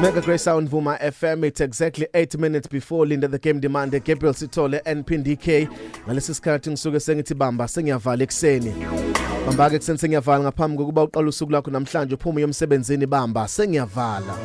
Mega Grace Sound Vuma FM. It's exactly 8 minutes before Linda the Game Demand Gabriel Sithole NPDK. Ngalesi sikhathi ngisuke sengithi bamba sengiyavala ekseni. Bamba ke ekseni sengiyavala ngaphambi kokuba uqala usuku lakho namhlanje uphuma emsebenzini bamba sengiyavala.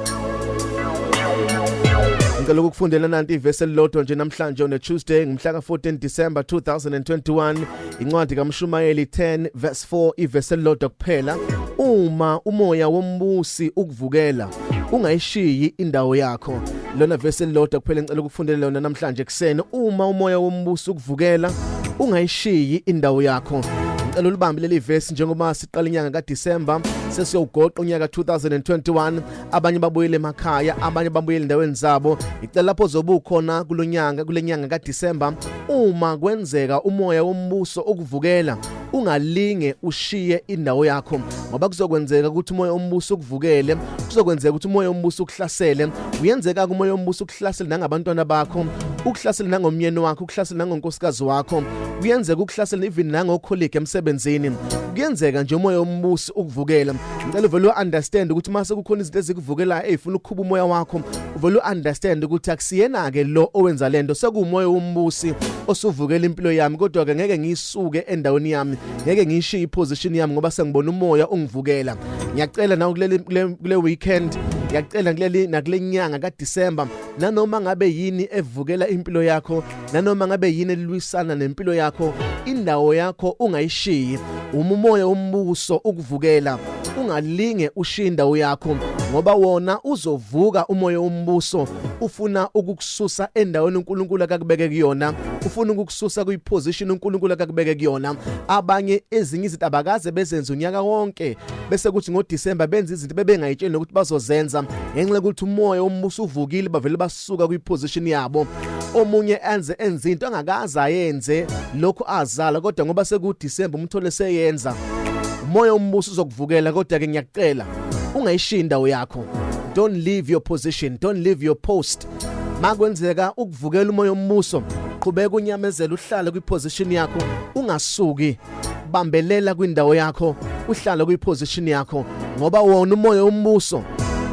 Ngicela ukufundela nanti ivesi elilodwa nje namhlanje on Tuesday ngomhla ka14 December 2021 incwadi kaMshumayeli 10 verse 4 ivesi elilodwa kuphela. Uma umoya wombusi ukuvukela ungayishiyi indawo yakho. Lona verse elilodwa kuphela ngicela ukufundela lona namhlanje ekseni. Uma umoya wombusi ukuvukela ungayishiyi indawo yakho. Ngicela ulibambe leli verse njengoba siqala inyanga kaDisemba sesiyogoqa unyaka 2021. Abanye babuyele emakhaya, abanye babuyele endaweni zabo. Ngicela lapho zobukhona kulenyanga kaDisemba, uma kwenzeka umoya wombuso ukuvukela ungalinge ushiye indawo yakho, ngoba kuzokwenzeka ukuthi umoya wombuso ukuvukele, kuzokwenzeka ukuthi umoya wombuso ukuhlasele. Uyenzeka umoya wombuso ukuhlasele nangabantwana bakho, ukuhlasele nangomyeni wakho, ukuhlasele nangonkosikazi wakho, kuyenzeka ukuhlasele even nangocolleague emsebenzini. Kuyenzeka nje umoya wombuso ukuvukela. Ngicela uvele understand ukuthi mase kukhona izinto ezikuvukela efuna ukukhuba umoya wakho, uvele understand ukuthi akusiyena ke lo owenza lento, sekuumoya wombusi osuvukela impilo yami, kodwa ke ngeke ngisuke endaweni yami, ngeke ngishiye iposition yami ngoba sengibona umoya ungivukela. Ngiyacela nawe kule weekend, ngiyacela nakule nyanga kaDisemba, nanoma ngabe yini evukela impilo yakho, nanoma ngabe yini elwisana nempilo yakho, indawo yakho ungayishiyi. Umoya wombuso ukuvukela ungalinge ushiye indawo yakho, ngoba wona uzovuka umoya wombuso ufuna ukukususa endaweni uNkulunkulu akakubeke kuyona, ufuna ukukususa kuyiposition uNkulunkulu akakubeke kuyona. Abanye ezinye izinto abakaze bezenza unyaka wonke, bese kuthi ngoDisemba benza izinto bebengayitsheni ukuthi bazozenza, ngenxa ukuthi umoya wombuso uvukile bavele basuka kuyiposition yabo. Omunye enze into angakaza ayenze lokho azala, kodwa ngoba sekuDisemba umthole seyenza. Umoya wombuso uzokuvukela, kodwa ke ngiyacela ungayishiyi indawo yakho. Don't leave your position, don't leave your post. Makwenzeka ukuvukela umoya wombuso, qhubeka unyamezela, uhlale kwiposition yakho, ungasuki. Bambelela kwindawo yakho, uhlale kwiposition yakho, ngoba wona umoya wombuso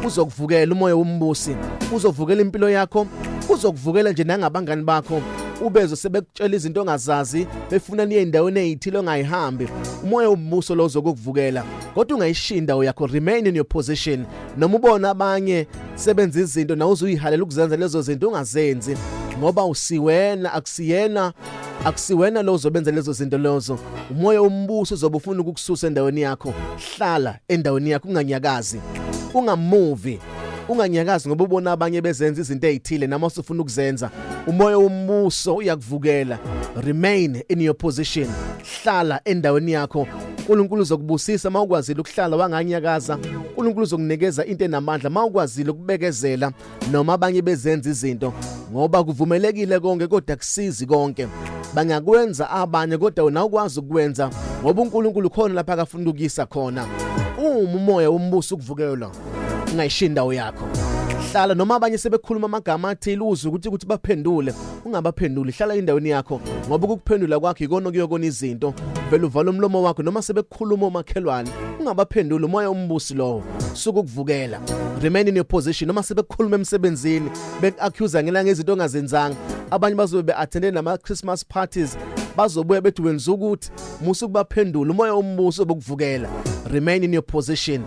uzokuvukela. Umoya wombusi uzovukela impilo yakho, uzokuvukela nje nangabangani bakho. Ubezo sebekutshela izinto ongazazi, befuna niye endaweni ezithile ongayihambi. Umoya wombuso lo uzokuvukela, kodwa ungayishiya indawo yakho. Remain in your position. Noma ubona abanye sebenza izinto nawe uzuyihalela ukuzenza lezo zinto ungazenzi, ngoba usiwena, akusiwena lo uzobenza lezo zinto lezo. Umoya wombuso uzobe ufuna ukukususa endaweni yakho. Hlala endaweni yakho, unganyakazi, ungamove, unganyakazi ngoba ubona abanye bezenza izinto ezithile nama usufuna ukuzenza. Umoya wombuso uyakuvukela. Remain in your position. Hlala endaweni yakho. uNkulunkulu uzokubusisa mawukwazile ukuhlala wanganyakaza. uNkulunkulu uzokunikeza into enamandla mawukwazile ukubekezela noma abanye bezenza izinto, ngoba kuvumelekile konke kodwa kusizi konke. Bangakwenza abanye kodwa wena ukwazi ukwenza, ngoba uNkulunkulu khona lapha akafuna ukuyisa khona. Umoya wombuso ukuvukela ungayishiya indawo yakho. Hlala noma abanye sebekhuluma amagama athile uzwe ukuthi baphendule, ungabaphenduli. Hlala endaweni yakho, ngoba ukuphendula kwakho ikona kuyokona izinto. Vele uvala umlomo wakho noma sebekhuluma omakhelwane, ungabaphenduli. Umoya wombusi lo suka ukuvukela. Remain in your position. Noma sebekhuluma emsebenzini beaccuse ngezinto ongazenzanga, abanye bazobe beattende nama Christmas parties, bazobuya bethi wenza ukuthi musu kubaphendula. Umoya wombuso obukuvukela. Remain in your position.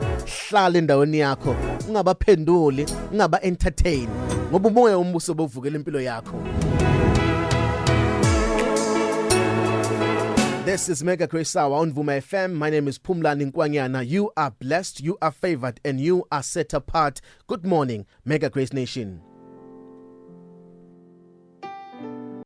Hlala endaweni yakho, ungabaphenduli, ungaba entertain, ngoba umoya wombuso obukuvukela impilo yakho. This is Mega Grace Hour on Vuma FM. My name is Pumlani Nkwanyana. You are blessed, you are favored, and you are set apart. Good morning, Mega Grace Nation.